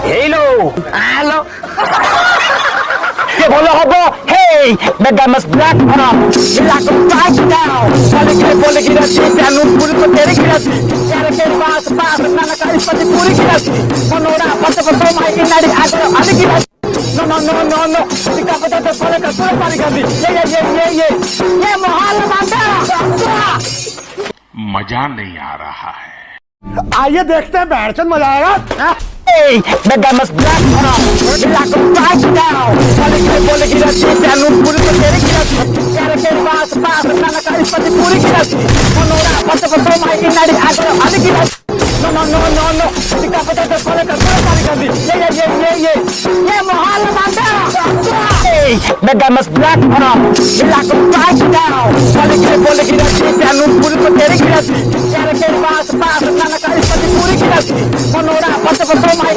Hello! Hello! Que bolo hobo! Hey! Megamas black arm! Milako right now! Bole girati, piano puri ko tere girati. Kere ke paas, nana ka ispati puri girati. Monora, pato mai inari agaro adi girati. No. Tika pata to pole ka pura pari gandi. Ye. Ye mohal manda! मजा नहीं आ रहा है। आइए देखते हैं बैठचंद मजा आएगा। Hey, Megamas black arm! Milako right now! Bole girati, piano puri ko tere girati. Kere ke paas, nana ka ispati puri girati. Monora, pato mai inari agaro adi girati. No. Tika pata to pole ka pura pari gandi. Ye mohal manda! Hey, Megamas black arm! Milako right now! Bole girati, piano puri ko tere girati. Kere ke paas, nana ka ispati puri girati. Monora, pato mai